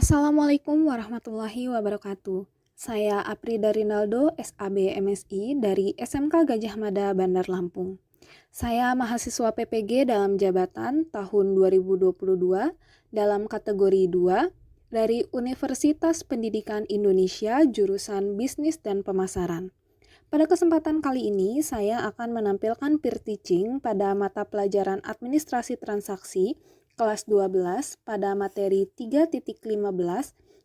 Assalamualaikum warahmatullahi wabarakatuh. Saya Aprida Rinaldo, SAB MSI dari SMK Gajah Mada, Bandar Lampung. Saya mahasiswa PPG dalam jabatan tahun 2022 dalam kategori 2 dari Universitas Pendidikan Indonesia jurusan Bisnis dan Pemasaran. Pada kesempatan kali ini, saya akan menampilkan peer teaching pada mata pelajaran Administrasi Transaksi kelas 12 pada materi 3.15,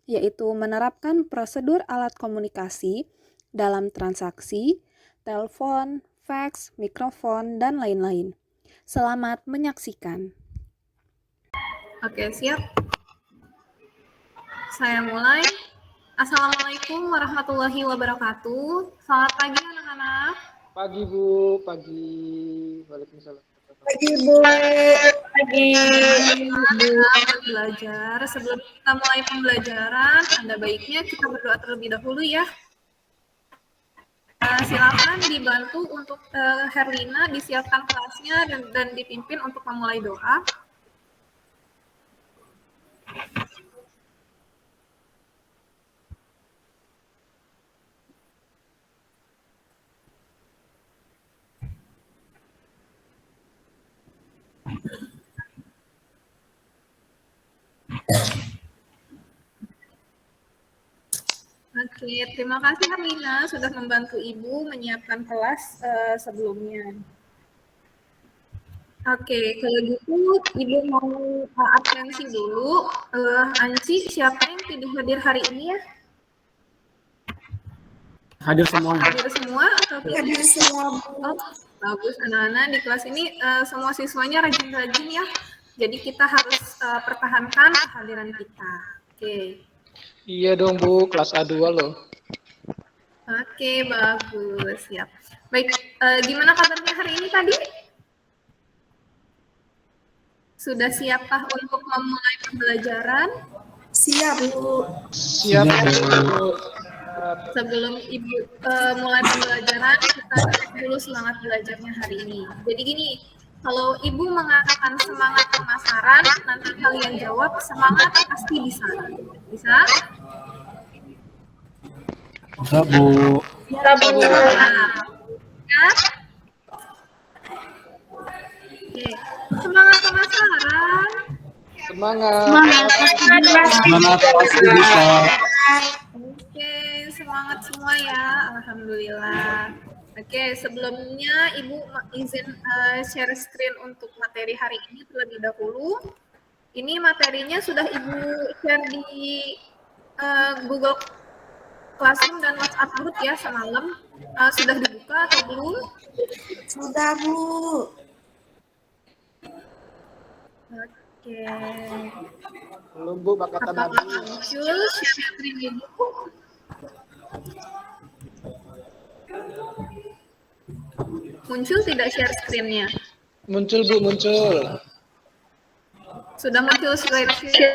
yaitu menerapkan prosedur alat komunikasi dalam transaksi, telepon, fax, mikrofon, dan lain-lain. Selamat menyaksikan. Oke, siap. Saya mulai. Assalamualaikum warahmatullahi wabarakatuh. Selamat pagi anak-anak. Pagi Bu, pagi. Waalaikumsalam. Pagi Bu. Pagi. Selamat belajar. Sebelum kita mulai pembelajaran, ada baiknya kita berdoa terlebih dahulu ya. Silakan dibantu untuk Herlina disiapkan kelasnya dan dipimpin untuk memulai doa. Oke, terima kasih Herlina sudah membantu Ibu menyiapkan kelas sebelumnya. Oke, kalau gitu Ibu mau absensi dulu. Anci, siapa yang tidak hadir hari ini ya? Hadir semua. Hadir semua atau tidak? Hadir semua Bu. Oh, bagus, anak-anak di kelas ini semua siswanya rajin-rajin ya. Jadi kita harus pertahankan kehadiran kita. Oke. Iya dong Bu, kelas A2 loh. Oke, bagus, siap. Baik, gimana kabarnya hari ini tadi? Sudah siapkah untuk memulai pembelajaran? Siap Bu. Siap Bu. Sebelum Ibu mulai pembelajaran, kita cek dulu semangat belajarnya hari ini. Jadi gini, kalau Ibu mengatakan semangat pemasaran, nanti kalian jawab semangat pasti bisa. Bisa? Bisa Bu. Bisa Bu. Ya? Oke. Semangat pemasaran. Semangat. Semangat pasti bisa. Oke, semangat semua ya. Alhamdulillah. Oke, sebelumnya Ibu izin share screen untuk materi hari ini terlebih dahulu. Ini materinya sudah Ibu share di Google Classroom dan WhatsApp Group ya semalam. Sudah dibuka atau belum? Sudah Bu. Oke. Belum Bu, pakai tanda Apakah muncul share screen Ibu? Muncul tidak share screen-nya? Muncul Bu, muncul. Sudah muncul slide-nya?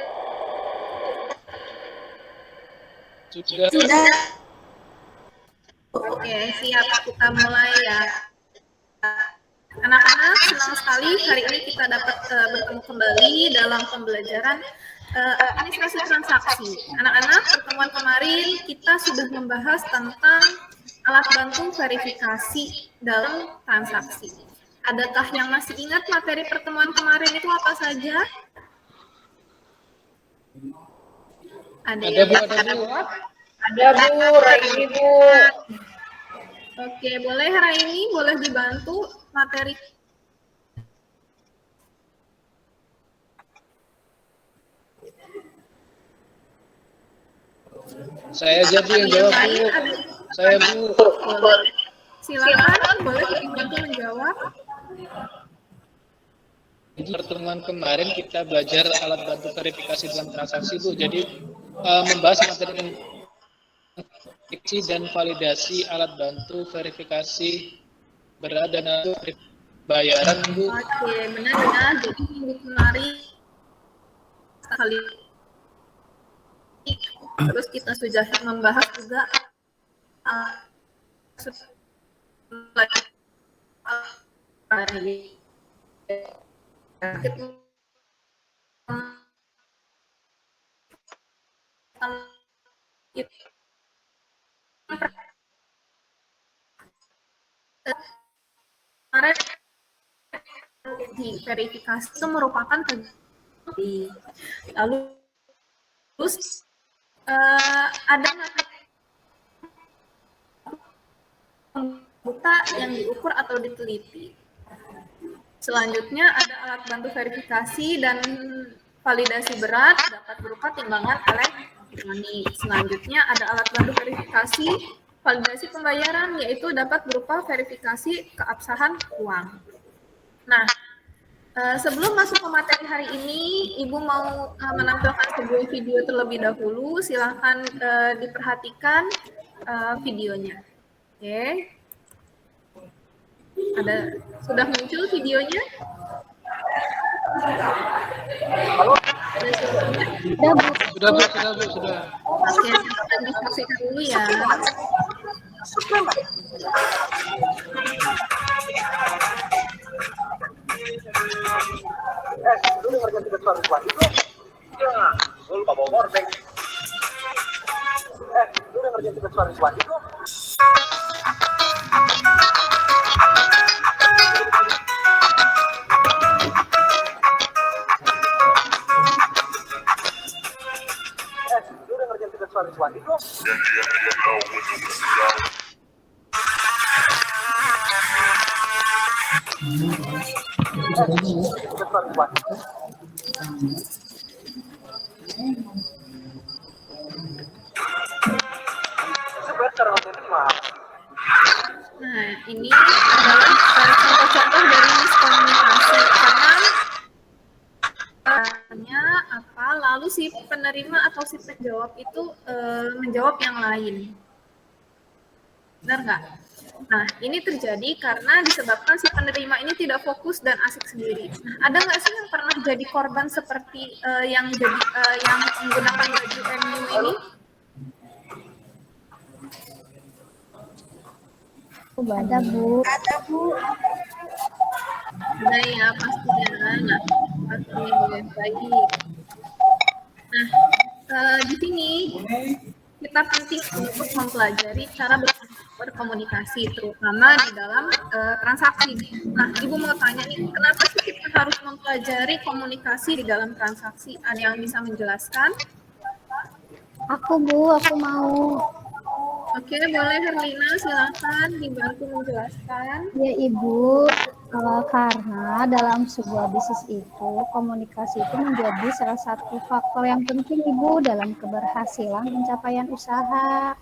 Sudah. Oke, siap. Kita mulai ya. Anak-anak, senang sekali hari ini kita dapat bertemu kembali dalam pembelajaran administrasi transaksi. Anak-anak, pertemuan kemarin kita sudah membahas tentang alat bantu verifikasi dalam transaksi. Adakah yang masih ingat materi pertemuan kemarin itu apa saja? Ada Bu. Ada Bu, Raini Bu. Oke, boleh Raini, boleh dibantu materi. Saya aja Bu yang jawab Bu. Saya Bu. Boleh. Silakan, boleh dibantu menjawab. Di pertemuan kemarin kita belajar alat bantu verifikasi dalam transaksi Bu. Jadi membahas materi deteksi dan validasi alat bantu verifikasi berat dan bayaran Bu. Oke, benar ya. Jadi minggu kemarin sekali terus kita sudah membahas juga verifikasi itu merupakan kegiatan. Lalu terus ada buta yang diukur atau diteliti. Selanjutnya ada alat bantu verifikasi dan validasi berat dapat berupa timbangan elektronik. Selanjutnya ada alat bantu verifikasi validasi pembayaran, yaitu dapat berupa verifikasi keabsahan uang. Nah, sebelum masuk ke materi hari ini, Ibu mau menampilkan sebuah video terlebih dahulu. Silahkan diperhatikan videonya. Oke. Sudah muncul videonya? Sudah, Bu, sudah. Oke, silahkan disaksikan dulu ya. Nah, ini adalah contoh-contoh dari miskomunikasi, karena apa? Lalu si penerima atau si penjawab itu menjawab yang lain. Benar nggak? Nah, ini terjadi karena disebabkan si penerima ini tidak fokus dan asik sendiri. Nah, ada nggak sih yang pernah jadi korban seperti yang menggunakan baju MU ini? Ada, Bu. Nah, ya pastinya. Nah, oke, baik. Nah, di sini kita penting untuk mempelajari cara berkomunikasi, terutama di dalam transaksi. Nah, Ibu mau tanya nih, kenapa sih kita harus mempelajari komunikasi di dalam transaksi? Ada yang bisa menjelaskan? Aku, Bu, aku mau. Oke, boleh Herlina, silakan dibantu menjelaskan. Ya, Ibu, karena dalam sebuah bisnis itu, komunikasi itu menjadi salah satu faktor yang penting, Ibu, dalam keberhasilan pencapaian usaha.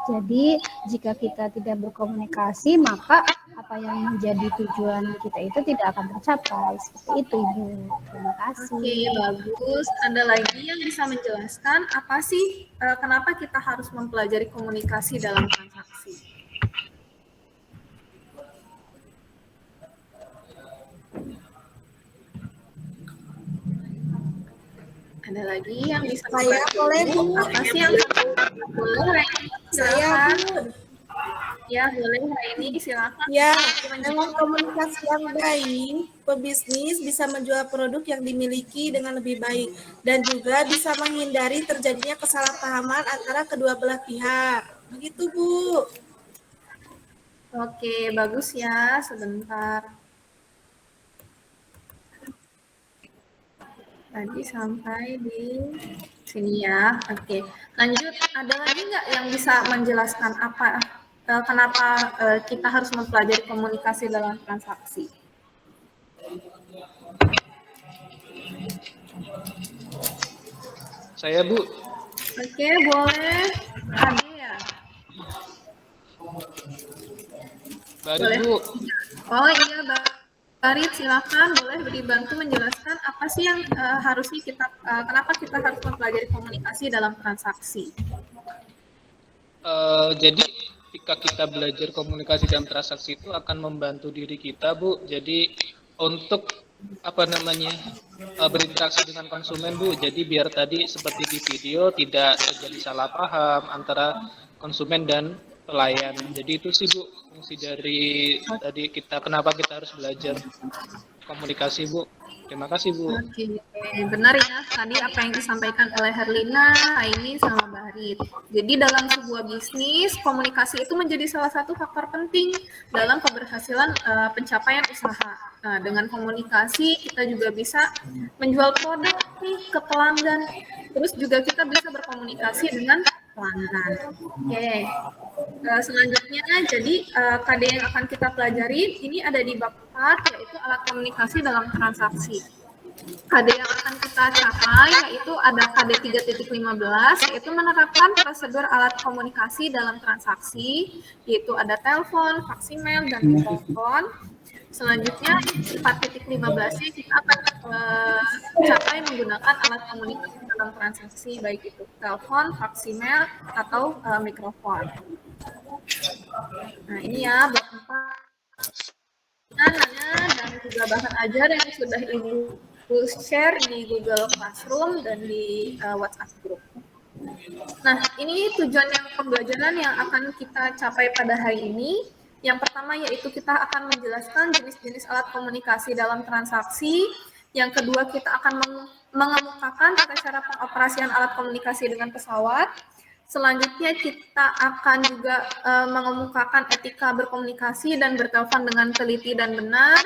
Jadi, jika kita tidak berkomunikasi, maka apa yang menjadi tujuan kita itu tidak akan tercapai. Seperti itu, Ibu. Terima kasih. Oke, bagus. Ada lagi yang bisa menjelaskan apa sih kenapa kita harus mempelajari komunikasi dalam transaksi? Ada lagi yang bisa Saya boleh, Bu. apa sih yang boleh? Silakan. Ya, boleh ini silakan. Ya, dengan komunikasi yang baik, pebisnis bisa menjual produk yang dimiliki dengan lebih baik dan juga bisa menghindari terjadinya kesalahpahaman antara kedua belah pihak. Begitu, Bu. Oke, bagus ya. Sebentar. Tadi sampai di sini ya. Oke, lanjut. Ada lagi nggak yang bisa menjelaskan apa kenapa kita harus mempelajari komunikasi dalam transaksi? Saya, Bu. Oke, boleh. Ada ya? Baris, Bu. Oh iya, Barit, silakan boleh dibantu menjelaskan apa sih yang harusnya kenapa kita harus mempelajari komunikasi dalam transaksi? Jadi ketika kita belajar komunikasi dalam transaksi itu akan membantu diri kita, Bu. Jadi untuk berinteraksi dengan konsumen, Bu. Jadi biar tadi seperti di video tidak terjadi salah paham antara konsumen dan pelayan. Jadi itu sih, Bu, fungsi dari tadi kenapa kita harus belajar komunikasi, Bu. Terima kasih, Bu. Oke, benar ya. Tadi apa yang disampaikan oleh Herlina, Aini, sama Barit. Jadi dalam sebuah bisnis, komunikasi itu menjadi salah satu faktor penting dalam keberhasilan pencapaian usaha. Nah, dengan komunikasi kita juga bisa menjual produk nih ke pelanggan. Terus juga kita bisa berkomunikasi dengan pelanggan. Oke. Selanjutnya, jadi KD yang akan kita pelajari ini ada di bab 4, yaitu alat komunikasi dalam transaksi. KD yang akan kita capai yaitu ada KD 3.15, yaitu menerapkan prosedur alat komunikasi dalam transaksi, yaitu ada telepon, fax email, dan mikrofon. Selanjutnya 4.15-nya kita akan capai menggunakan alat komunikasi dalam transaksi, baik itu telepon, fax email, atau mikrofon. Nah, ini ya bab 4 dan juga bahan ajar yang sudah Ibu share di Google Classroom dan di WhatsApp group. Nah, ini tujuan yang pembelajaran yang akan kita capai pada hari ini. Yang pertama yaitu kita akan menjelaskan jenis-jenis alat komunikasi dalam transaksi. Yang kedua, kita akan mengemukakan tata cara pengoperasian alat komunikasi dengan pesawat. Selanjutnya kita akan juga mengemukakan etika berkomunikasi dan bertelepon dengan teliti dan benar.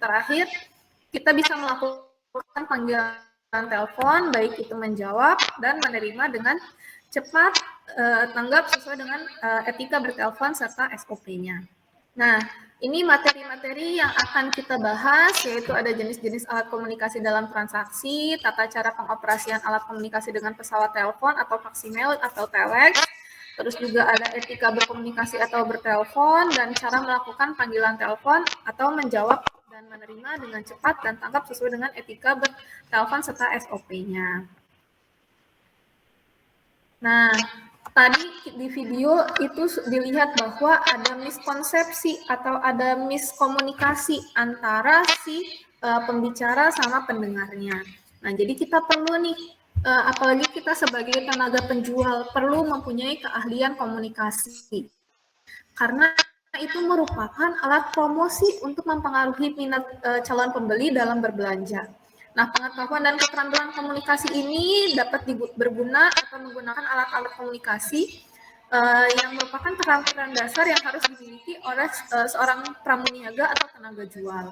Terakhir, kita bisa melakukan panggilan telepon, baik itu menjawab dan menerima dengan cepat, tanggap sesuai dengan etika bertelepon serta SOP-nya. Nah, ini materi-materi yang akan kita bahas, yaitu ada jenis-jenis alat komunikasi dalam transaksi, tata cara pengoperasian alat komunikasi dengan pesawat telepon atau fax email atau telex, terus juga ada etika berkomunikasi atau bertelepon, dan cara melakukan panggilan telepon atau menjawab dan menerima dengan cepat dan tanggap sesuai dengan etika bertelepon serta SOP-nya. Nah, tadi di video itu dilihat bahwa ada miskonsepsi atau ada miskomunikasi antara si pembicara sama pendengarnya. Nah, jadi kita perlu nih, apalagi kita sebagai tenaga penjual, perlu mempunyai keahlian komunikasi. Karena itu merupakan alat promosi untuk mempengaruhi minat calon pembeli dalam berbelanja. Nah, pengetahuan dan keterampilan komunikasi ini dapat berguna atau menggunakan alat-alat komunikasi yang merupakan keterampilan dasar yang harus dimiliki oleh seorang pramuniaga atau tenaga jual.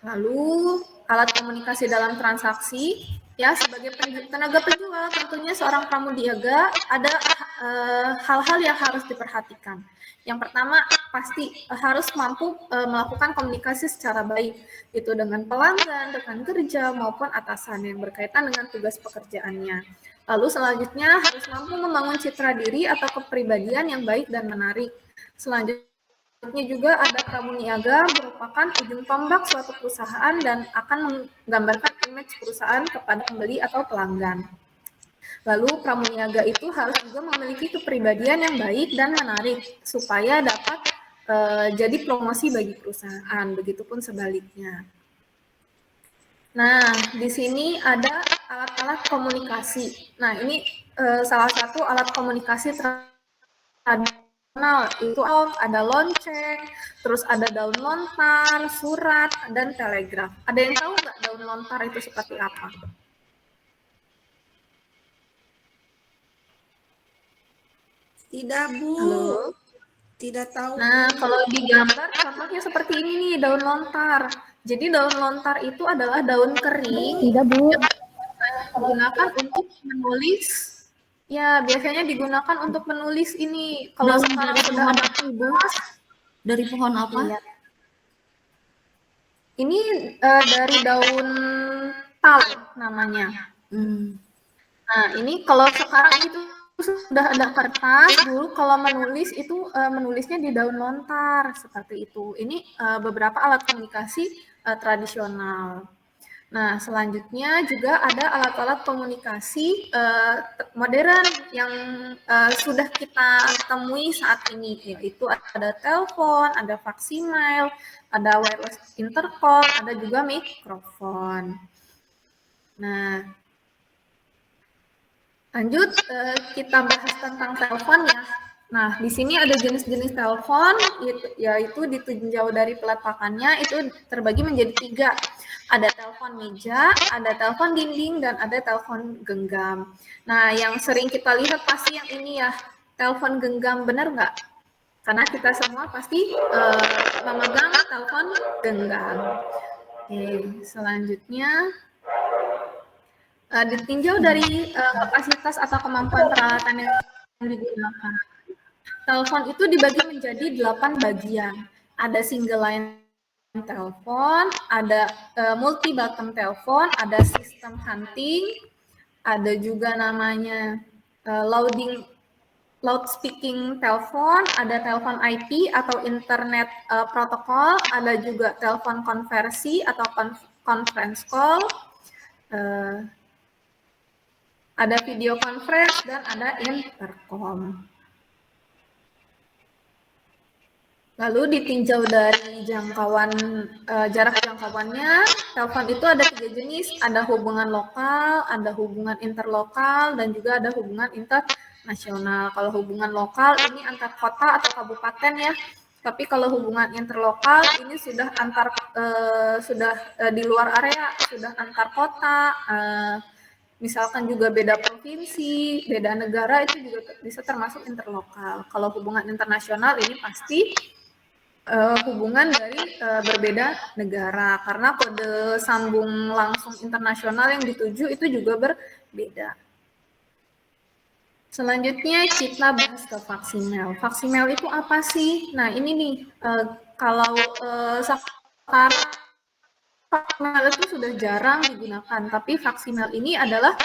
Lalu, alat komunikasi dalam transaksi, ya sebagai tenaga penjual, tentunya seorang pramuniaga ada hal-hal yang harus diperhatikan. Yang pertama, pasti harus mampu melakukan komunikasi secara baik, itu dengan pelanggan, rekan kerja, maupun atasan yang berkaitan dengan tugas pekerjaannya. Lalu selanjutnya harus mampu membangun citra diri atau kepribadian yang baik dan menarik. Selanjutnya juga ada pramuniaga, merupakan ujung tombak suatu perusahaan dan akan menggambarkan image perusahaan kepada pembeli atau pelanggan. Lalu pramuniaga itu harus juga memiliki kepribadian yang baik dan menarik supaya dapat jadi promosi bagi perusahaan, begitupun sebaliknya. Nah, di sini ada alat-alat komunikasi. Nah, ini salah satu alat komunikasi tradisional, itu ada lonceng, terus ada daun lontar, surat, dan telegraf. Ada yang tahu nggak daun lontar itu seperti apa? Tidak, Bu. Halo? Tidak tahu. Nah, kalau di gambar contohnya seperti ini nih, daun lontar. Jadi daun lontar itu adalah daun kering Tidak, Bu. yang digunakan untuk menulis. Ya, biasanya digunakan untuk menulis ini. Kalau Daun sekarang dari sudah pohon ada apa, Ibu? Dari pohon apa? Iya. Ini dari daun tal namanya. Nah, ini kalau sekarang itu sudah ada kertas, dulu kalau menulis itu menulisnya di daun lontar, seperti itu. Ini beberapa alat komunikasi tradisional. Nah, selanjutnya juga ada alat-alat komunikasi modern yang sudah kita temui saat ini, yaitu ada telepon, ada fax email, ada wireless intercom, ada juga mikrofon. Nah, lanjut, kita bahas tentang telepon ya. Nah, di sini ada jenis-jenis telepon, yaitu ditinjau dari peletakannya, itu terbagi menjadi 3. Ada telepon meja, ada telepon dinding, dan ada telepon genggam. Nah, yang sering kita lihat pasti yang ini ya, telepon genggam, benar nggak? karena kita semua pasti memegang telepon genggam. Oke, selanjutnya ditinjau dari kapasitas atau kemampuan peralatan yang digunakan. Telepon itu dibagi menjadi 8 bagian. Ada single line telepon, ada multi button telepon, ada sistem hunting, ada juga namanya loudspeaking telepon, ada telepon IP atau internet protokol, ada juga telepon konversi atau conference call, ada video conference, dan ada intercom. Lalu ditinjau dari jangkauan jarak jangkauannya, telepon itu ada 3 jenis, ada hubungan lokal, ada hubungan interlokal, dan juga ada hubungan internasional. Kalau hubungan lokal ini antar kota atau kabupaten ya, tapi kalau hubungan interlokal ini sudah di luar area, sudah antar kota, misalkan juga beda provinsi, beda negara, itu juga bisa termasuk interlokal. Kalau hubungan internasional ini pasti hubungan dari berbeda negara, karena kode sambung langsung internasional yang dituju itu juga berbeda. Selanjutnya kita bahas ke Vaximel. Vaximel itu apa sih? Nah ini nih, kalau sekarang Vaximel itu sudah jarang digunakan, tapi Vaximel ini adalah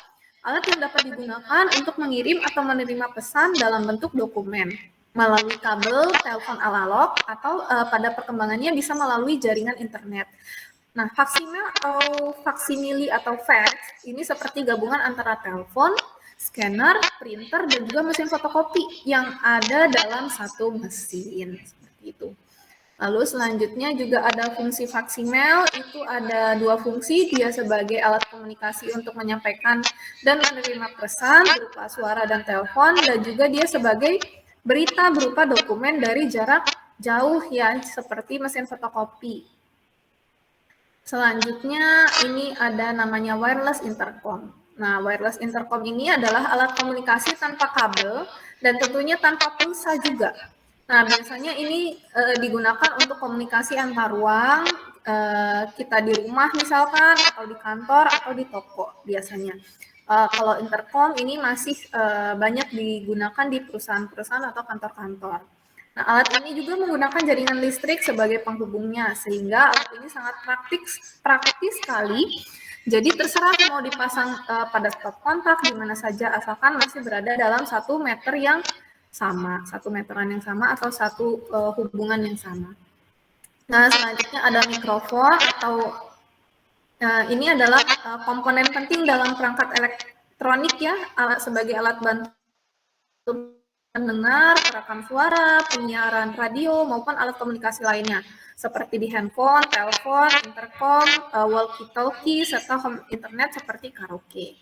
alat yang dapat digunakan untuk mengirim atau menerima pesan dalam bentuk dokumen melalui kabel telepon analog atau pada perkembangannya bisa melalui jaringan internet. Nah, Vaximel atau faksimili atau fax ini seperti gabungan antara telepon, scanner, printer, dan juga mesin fotokopi yang ada dalam satu mesin. Seperti itu. Lalu selanjutnya juga ada fungsi Vaximel, itu ada 2 fungsi, dia sebagai alat komunikasi untuk menyampaikan dan menerima pesan berupa suara dan telepon, dan juga dia sebagai berita berupa dokumen dari jarak jauh ya, seperti mesin fotokopi. Selanjutnya ini ada namanya wireless intercom. Nah, wireless intercom ini adalah alat komunikasi tanpa kabel dan tentunya tanpa pulsa juga. Nah, biasanya ini digunakan untuk komunikasi antar ruang, kita di rumah misalkan, atau di kantor, atau di toko biasanya. Kalau intercom ini masih banyak digunakan di perusahaan-perusahaan atau kantor-kantor. Nah, alat ini juga menggunakan jaringan listrik sebagai penghubungnya, sehingga alat ini sangat praktis sekali. Jadi terserah mau dipasang pada stop kontak di mana saja, asalkan masih berada dalam 1 meter yang sama, 1 meteran yang sama, atau satu hubungan yang sama. Nah, selanjutnya ada mikrofon atau ini adalah komponen penting dalam perangkat elektronik ya, sebagai alat bantu mendengar, perekam suara, penyiaran radio, maupun alat komunikasi lainnya, seperti di handphone, telepon, intercom, walkie-talkie, serta home internet seperti karaoke.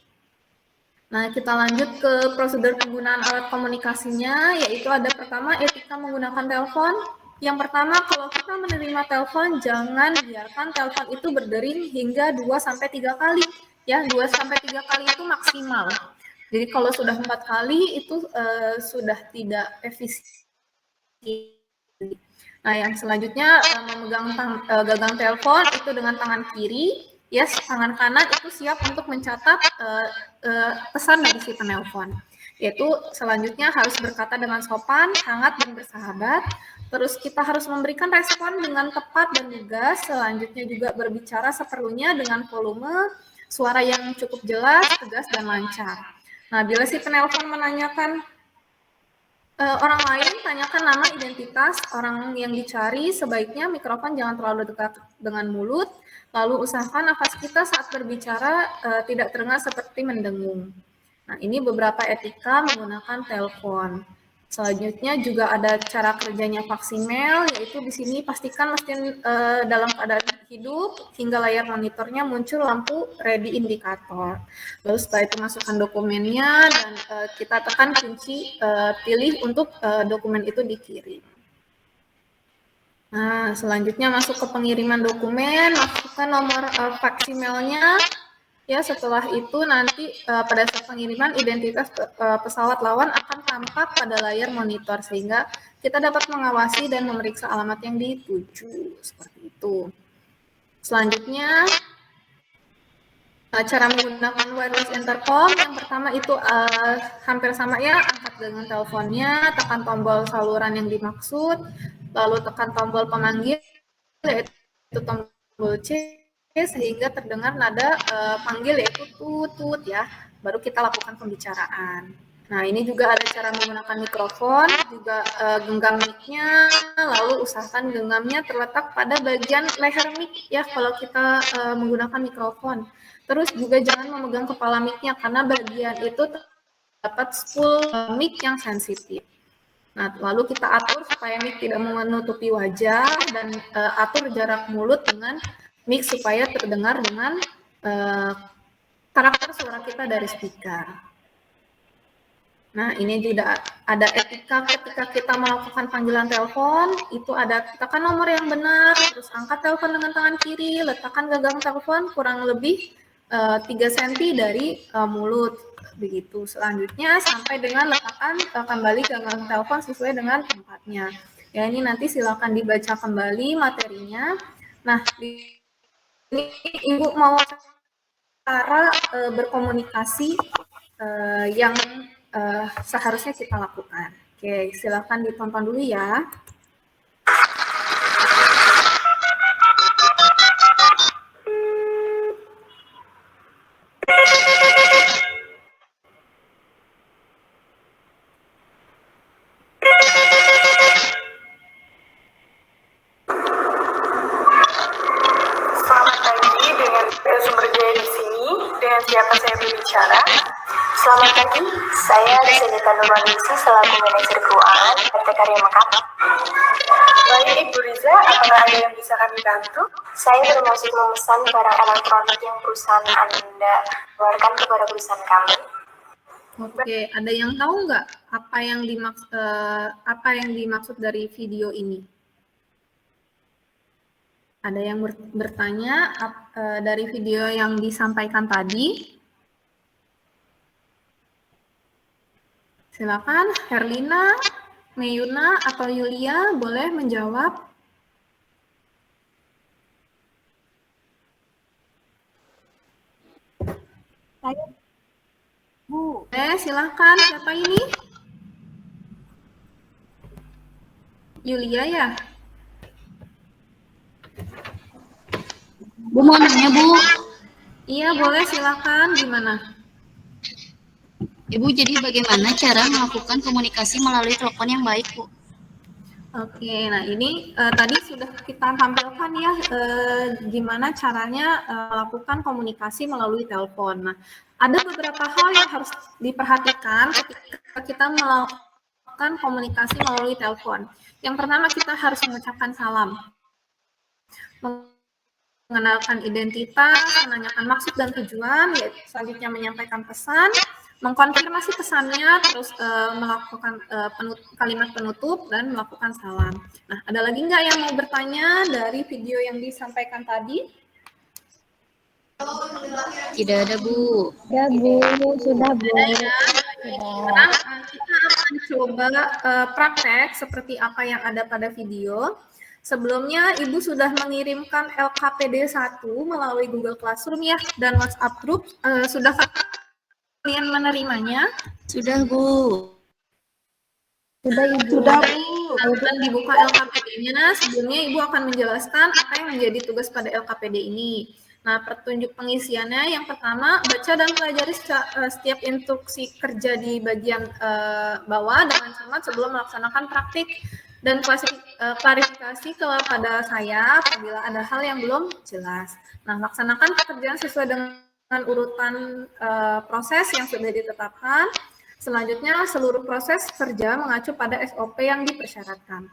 Nah, kita lanjut ke prosedur penggunaan alat komunikasinya, yaitu ada pertama etika menggunakan telepon. Yang pertama, kalau kita menerima telepon, jangan biarkan telepon itu berdering hingga 2-3 kali. Ya, 2-3 kali itu maksimal. Jadi kalau sudah 4 kali itu sudah tidak efisien. Nah, yang selanjutnya memegang gagang telepon itu dengan tangan kiri, yes, tangan kanan itu siap untuk mencatat pesan dari si penelpon. Yaitu selanjutnya harus berkata dengan sopan, hangat, dan bersahabat. Terus kita harus memberikan respon dengan tepat dan lugas. Selanjutnya juga berbicara seperlunya dengan volume suara yang cukup jelas, tegas, dan lancar. Nah, bila si penelpon menanyakan orang lain, tanyakan nama, identitas orang yang dicari. Sebaiknya mikrofon jangan terlalu dekat dengan mulut. Lalu usahakan nafas kita saat berbicara tidak terdengar seperti mendengung. Nah, ini beberapa etika menggunakan telepon. Selanjutnya juga ada cara kerjanya Vaximel, yaitu di sini pastikan mesin dalam keadaan hidup hingga layar monitornya muncul lampu ready indikator. Lalu setelah itu masukkan dokumennya dan kita tekan kunci pilih untuk dokumen itu dikirim. Nah, selanjutnya masuk ke pengiriman dokumen, masukkan nomor Vaximelnya. Ya, setelah itu nanti pada saat pengiriman identitas pesawat lawan akan tampak pada layar monitor sehingga kita dapat mengawasi dan memeriksa alamat yang dituju seperti itu. Selanjutnya cara menggunakan wireless intercom yang pertama itu hampir sama ya, angkat dengan teleponnya, tekan tombol saluran yang dimaksud, lalu tekan tombol pemanggil yaitu tombol C sehingga terdengar nada panggil yaitu tut ya, baru kita lakukan pembicaraan. Nah, ini juga ada cara menggunakan mikrofon, juga genggam mic-nya, lalu usahakan genggamnya terletak pada bagian leher mic ya kalau kita menggunakan mikrofon. Terus juga jangan memegang kepala mic-nya karena bagian itu terdapat spool mic yang sensitif. Nah, lalu kita atur supaya mic tidak menutupi wajah dan atur jarak mulut dengan mic supaya terdengar dengan karakter suara kita dari speaker. Nah, ini juga ada etika ketika kita melakukan panggilan telepon, itu ada tekan nomor yang benar, terus angkat telepon dengan tangan kiri, letakkan gagang telepon kurang lebih 3 cm dari mulut, begitu. Selanjutnya sampai dengan letakkan kembali gagang telepon sesuai dengan tempatnya. Ya, ini nanti silakan dibaca kembali materinya. Nah, ini Ibu mau cara berkomunikasi yang seharusnya kita lakukan. Oke, silakan ditonton dulu ya. Siapa saya berbicara? Selamat pagi, saya Rizalita Nurwaningsi selaku manajer keuangan PT Karya Mekaten. Baik Ibu Riza, apakah ada yang bisa kami bantu? Saya bermaksud memesan barang elektronik yang perusahaan Anda keluarkan kepada perusahaan kami. Oke, ada yang tahu nggak apa yang dimaksud dari video ini? Ada yang bertanya dari video yang disampaikan tadi? Silakan, Herlina, Meyuna, atau Yulia boleh menjawab. Saya, Bu. Silakan, siapa ini? Yulia ya? Bu mau nanya, Bu. Iya, boleh silakan. Gimana? Ibu, jadi bagaimana cara melakukan komunikasi melalui telepon yang baik, Bu? Oke, nah ini tadi sudah kita tampilkan ya gimana caranya melakukan komunikasi melalui telepon. Nah, ada beberapa hal yang harus diperhatikan ketika kita melakukan komunikasi melalui telepon. Yang pertama, kita harus mengucapkan salam, mengenalkan identitas, menanyakan maksud dan tujuan, yaitu selanjutnya menyampaikan pesan, mengkonfirmasi pesannya, terus melakukan kalimat penutup, dan melakukan salam. Nah, ada lagi nggak yang mau bertanya dari video yang disampaikan tadi? Tidak ada, Bu. Ya, Bu. Sudah, Bu. Ya. Sekarang kita akan coba praktek seperti apa yang ada pada video. Sebelumnya, Ibu sudah mengirimkan LKPD 1 melalui Google Classroom ya, dan WhatsApp Group. Sudah kalian menerimanya? Sudah, Bu. Sudah, Ibu. Sudah, Bu. Dan dibuka LKPD-nya, sebelumnya Ibu akan menjelaskan apa yang menjadi tugas pada LKPD ini. Nah, petunjuk pengisiannya yang pertama, baca dan pelajari setiap instruksi kerja di bagian bawah dengan cermat sebelum melaksanakan praktik dan klarifikasi kepada saya apabila ada hal yang belum jelas. Nah, laksanakan pekerjaan sesuai dengan urutan proses yang sudah ditetapkan. Selanjutnya, seluruh proses kerja mengacu pada SOP yang dipersyaratkan.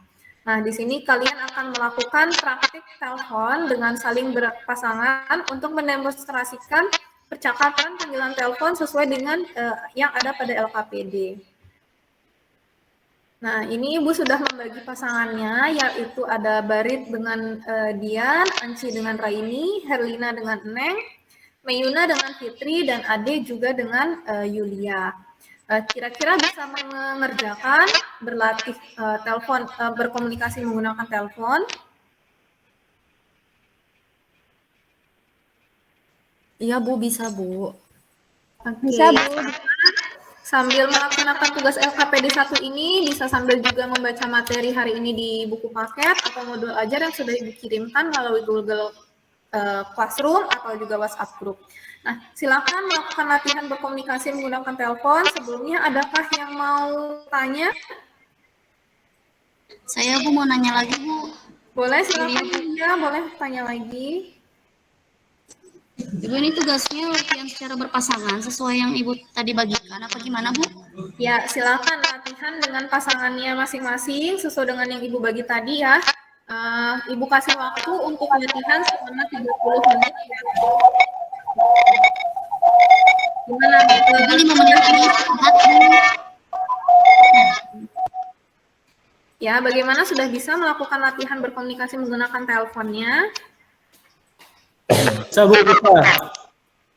Nah, di sini kalian akan melakukan praktik telepon dengan saling berpasangan untuk mendemonstrasikan percakapan panggilan telepon sesuai dengan yang ada pada LKPD. Nah, ini Ibu sudah membagi pasangannya, yaitu ada Barit dengan Dian, Anci dengan Raini, Herlina dengan Neng, Mayuna dengan Fitri, dan Ade juga dengan Yulia. Kira-kira bisa mengerjakan berlatih telepon, berkomunikasi menggunakan telepon? Iya Bu, bisa Bu. Oke. Bisa, Bu. Sambil melaksanakan tugas LKPD 1 ini, bisa sambil juga membaca materi hari ini di buku paket atau modul ajar yang sudah dikirimkan melalui Google Classroom atau juga WhatsApp Group. Nah, silakan melakukan latihan berkomunikasi menggunakan telepon. Sebelumnya, adakah yang mau tanya? Saya Bu mau nanya lagi Bu. Boleh, silakan Yulia, boleh tanya lagi. Ibu ini tugasnya latihan secara berpasangan sesuai yang Ibu tadi bagikan apa gimana Bu? Ya, silakan latihan dengan pasangannya masing-masing sesuai dengan yang Ibu bagi tadi ya. Ibu kasih waktu untuk latihan selama 30 menit. Gimana? Ibu 5 menit ini istirahat Bu. Ya, bagaimana sudah bisa melakukan latihan berkomunikasi menggunakan teleponnya?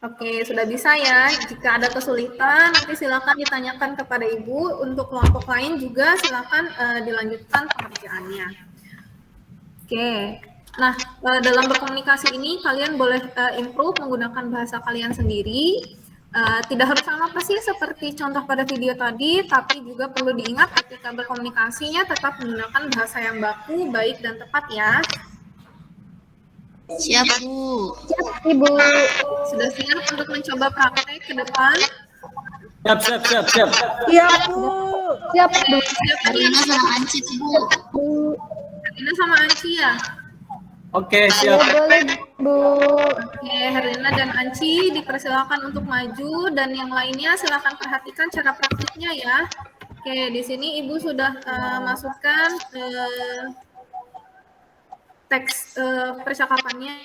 Oke, sudah bisa ya. Jika ada kesulitan, nanti silakan ditanyakan kepada Ibu. Untuk kelompok lain juga silakan dilanjutkan pengerjaannya. Oke, nah dalam berkomunikasi ini kalian boleh improve menggunakan bahasa kalian sendiri. Tidak harus sama persis seperti contoh pada video tadi, tapi juga perlu diingat ketika berkomunikasinya tetap menggunakan bahasa yang baku, baik, dan tepat ya. Siap Bu. Siap, Ibu. Sudah siap untuk mencoba praktek ke depan? Siap. Iya, Bu. Siap, Bu. Karina sama Anci tuh Bu. Herlina sama Anci ya? Oke, Ya, siap. boleh, Bu. Oke, Herlina dan Anci dipersilakan untuk maju, dan yang lainnya silakan perhatikan cara praktiknya ya. Oke, di sini Ibu sudah masukkan teks percakapannya,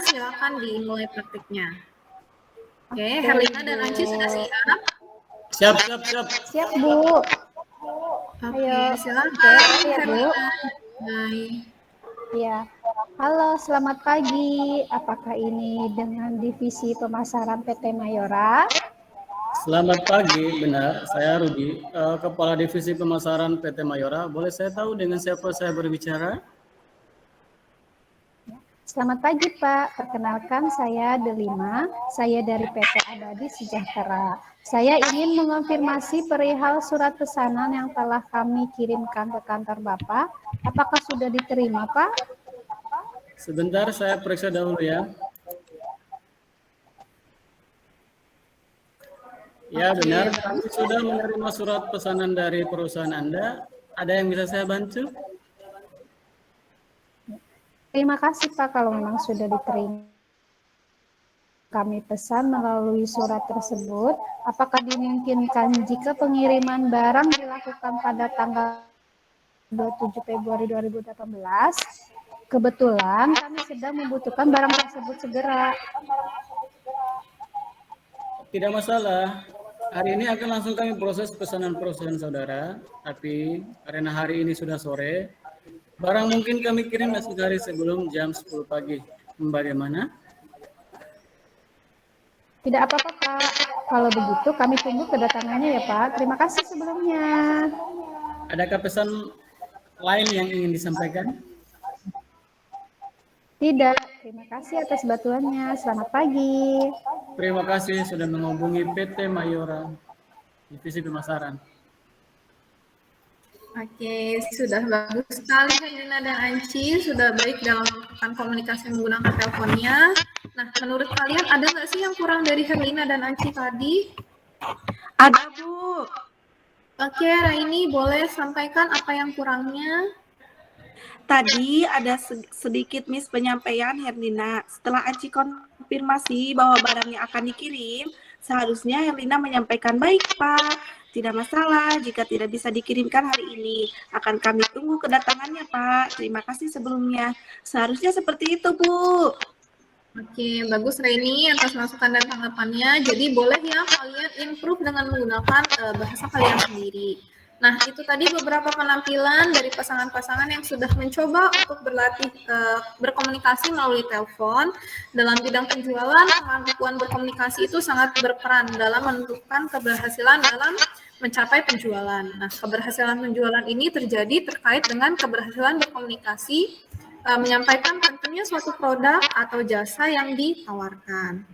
silakan dimulai praktiknya. Oke, Herlina dan Anci sudah siap? Siap. Siap, Bu. Oke, Ayo. silakan Oke, ya, Bu. Herlina. Hai. Ya. Halo, selamat pagi. Apakah ini dengan Divisi Pemasaran PT Mayora? Selamat pagi, benar. Saya Rudi, Kepala Divisi Pemasaran PT Mayora. Boleh saya tahu dengan siapa saya berbicara? Selamat pagi, Pak. Perkenalkan, saya Delima. Saya dari PT Abadi Sejahtera. Saya ingin mengonfirmasi perihal surat pesanan yang telah kami kirimkan ke kantor Bapak. Apakah sudah diterima, Pak? Sebentar, saya periksa dahulu ya. Ya, benar. Kami sudah menerima surat pesanan dari perusahaan Anda. Ada yang bisa saya bantu? Terima kasih, Pak, kalau memang sudah diterima. Kami pesan melalui surat tersebut, apakah dimungkinkan jika pengiriman barang dilakukan pada tanggal 27 Februari 2018? Kebetulan kami sedang membutuhkan barang tersebut segera. Tidak masalah. Hari ini akan langsung kami proses pesanan perusahaan saudara. Tapi karena hari ini sudah sore, barang mungkin kami kirim esok hari sebelum jam 10 pagi. Bagaimana? Tidak apa-apa, Pak. Kalau begitu kami tunggu kedatangannya ya, Pak. Terima kasih sebelumnya. Adakah pesan lain yang ingin disampaikan? Tidak. Terima kasih atas bantuannya. Selamat pagi. Terima kasih sudah menghubungi PT Mayora Divisi Pemasaran. Oke, sudah bagus sekali Herlina dan Anci, sudah baik dalam melakukan komunikasi menggunakan teleponnya. Nah, menurut kalian ada nggak sih yang kurang dari Herlina dan Anci tadi? Ada, Bu. Oke, Raini boleh sampaikan apa yang kurangnya? Tadi ada sedikit miss penyampaian Herlina. Setelah Anci konfirmasi bahwa barangnya akan dikirim, seharusnya Herlina menyampaikan, baik Pak, tidak masalah jika tidak bisa dikirimkan hari ini. Akan kami tunggu kedatangannya Pak. Terima kasih sebelumnya. Seharusnya seperti itu Bu. Oke, bagus Raini atas masukan dan tanggapannya. Jadi boleh ya kalian improve dengan menggunakan bahasa kalian sendiri. Nah, itu tadi beberapa penampilan dari pasangan-pasangan yang sudah mencoba untuk berlatih berkomunikasi melalui telepon. Dalam bidang penjualan, kemampuan berkomunikasi itu sangat berperan dalam menentukan keberhasilan dalam mencapai penjualan. Nah, keberhasilan penjualan ini terjadi terkait dengan keberhasilan berkomunikasi, menyampaikan pentingnya suatu produk atau jasa yang ditawarkan.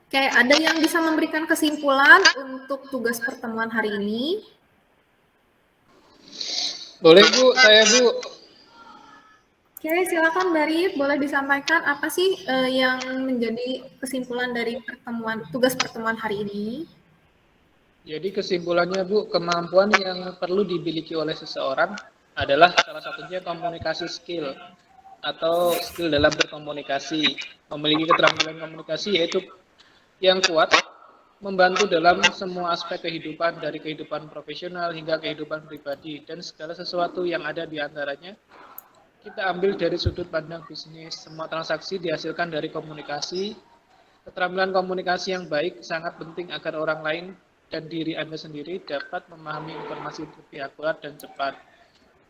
Oke, ada yang bisa memberikan kesimpulan untuk tugas pertemuan hari ini? Boleh Bu, saya Bu. Oke, silakan Barif, boleh disampaikan apa sih yang menjadi kesimpulan dari tugas pertemuan hari ini? Jadi kesimpulannya Bu, kemampuan yang perlu dimiliki oleh seseorang adalah salah satunya komunikasi skill atau skill dalam berkomunikasi. Memiliki keterampilan komunikasi yaitu yang kuat membantu dalam semua aspek kehidupan, dari kehidupan profesional hingga kehidupan pribadi, dan segala sesuatu yang ada di antaranya kita ambil dari sudut pandang bisnis. Semua transaksi dihasilkan dari komunikasi. Keterampilan komunikasi yang baik sangat penting agar orang lain dan diri Anda sendiri dapat memahami informasi lebih akurat dan cepat.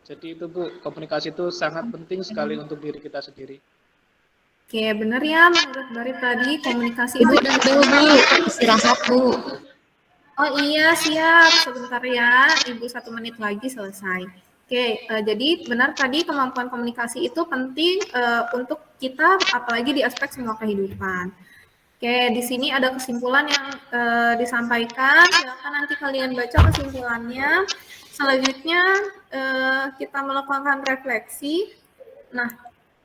Jadi itu Bu, komunikasi itu sangat penting sekali untuk diri kita sendiri. Oke, benar ya menurut Barif tadi komunikasi Ibu itu dan Bu, istirahat Bu. Oh iya, siap. Sebentar ya, Ibu 1 menit lagi selesai. Oke, jadi benar tadi kemampuan komunikasi itu penting untuk kita, apalagi di aspek semua kehidupan. Oke, di sini ada kesimpulan yang disampaikan. Silakan nanti kalian baca kesimpulannya. Selanjutnya kita melakukan refleksi. Nah,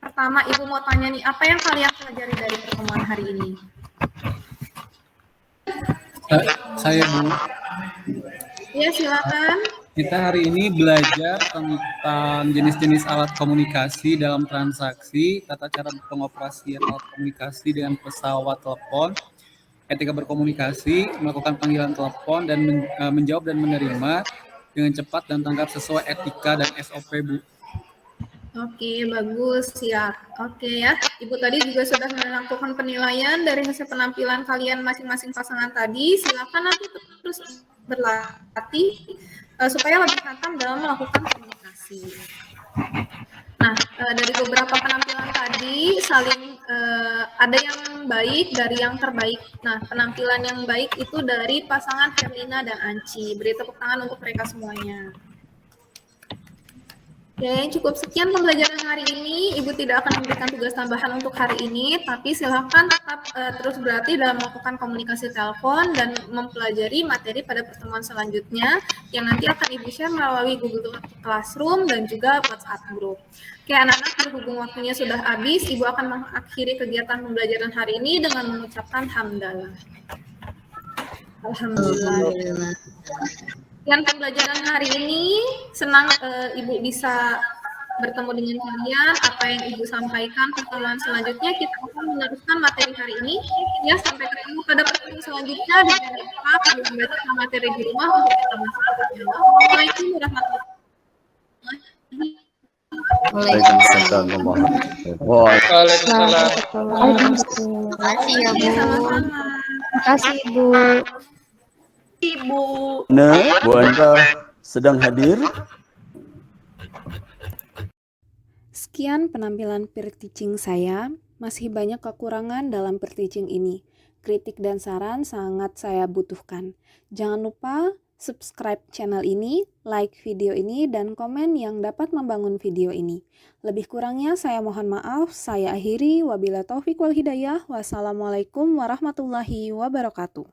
pertama Ibu mau tanya nih, apa yang kalian pelajari dari pertemuan hari ini? Saya Bu, Ya, silakan. kita hari ini belajar tentang jenis-jenis alat komunikasi dalam transaksi, tata cara pengoperasian alat komunikasi dengan pesawat telepon, etika berkomunikasi, melakukan panggilan telepon, dan menjawab dan menerima dengan cepat dan tanggap sesuai etika dan SOP, Bu. Oke, bagus, siap. Oke ya, Ibu tadi juga sudah melakukan penilaian dari hasil penampilan kalian masing-masing pasangan tadi. Silakan nanti terus berlatih supaya lebih hatam dalam melakukan komunikasi. Nah, dari beberapa penampilan tadi saling ada yang baik dari yang terbaik. Nah, penampilan yang baik itu dari pasangan Herlina dan Anci. Beri tepuk tangan untuk mereka semuanya. Oke, cukup sekian pembelajaran hari ini. Ibu tidak akan memberikan tugas tambahan untuk hari ini, tapi silakan tetap terus berlatih dalam melakukan komunikasi telepon dan mempelajari materi pada pertemuan selanjutnya yang nanti akan Ibu share melalui Google Classroom dan juga WhatsApp Group. Oke, anak-anak, berhubung waktunya sudah habis, Ibu akan mengakhiri kegiatan pembelajaran hari ini dengan mengucapkan hamdalah. Alhamdulillah. Yang pembelajaran hari ini, senang Ibu bisa bertemu dengan kalian. Apa yang Ibu sampaikan pertemuan selanjutnya, kita akan meneruskan materi hari ini. Ya, sampai ketemu pada pertemuan selanjutnya. Dan jangan lupa kalian membaca materi di rumah untuk kita masuk ke dalam. Assalamualaikum warahmatullahi wabarakatuh. Waalaikumsalam Waalaikumsalam. Terima kasih ya Bu. Sama-sama. Terima kasih Ibu. Ibu. Nah, Bu Anta sedang hadir. Sekian penampilan peer teaching saya. Masih banyak kekurangan dalam peer teaching ini. Kritik dan saran sangat saya butuhkan. Jangan lupa subscribe channel ini, like video ini, dan komen yang dapat membangun video ini. Lebih kurangnya saya mohon maaf. Saya akhiri. Wabillahi taufiq wal hidayah. Wassalamualaikum warahmatullahi wabarakatuh.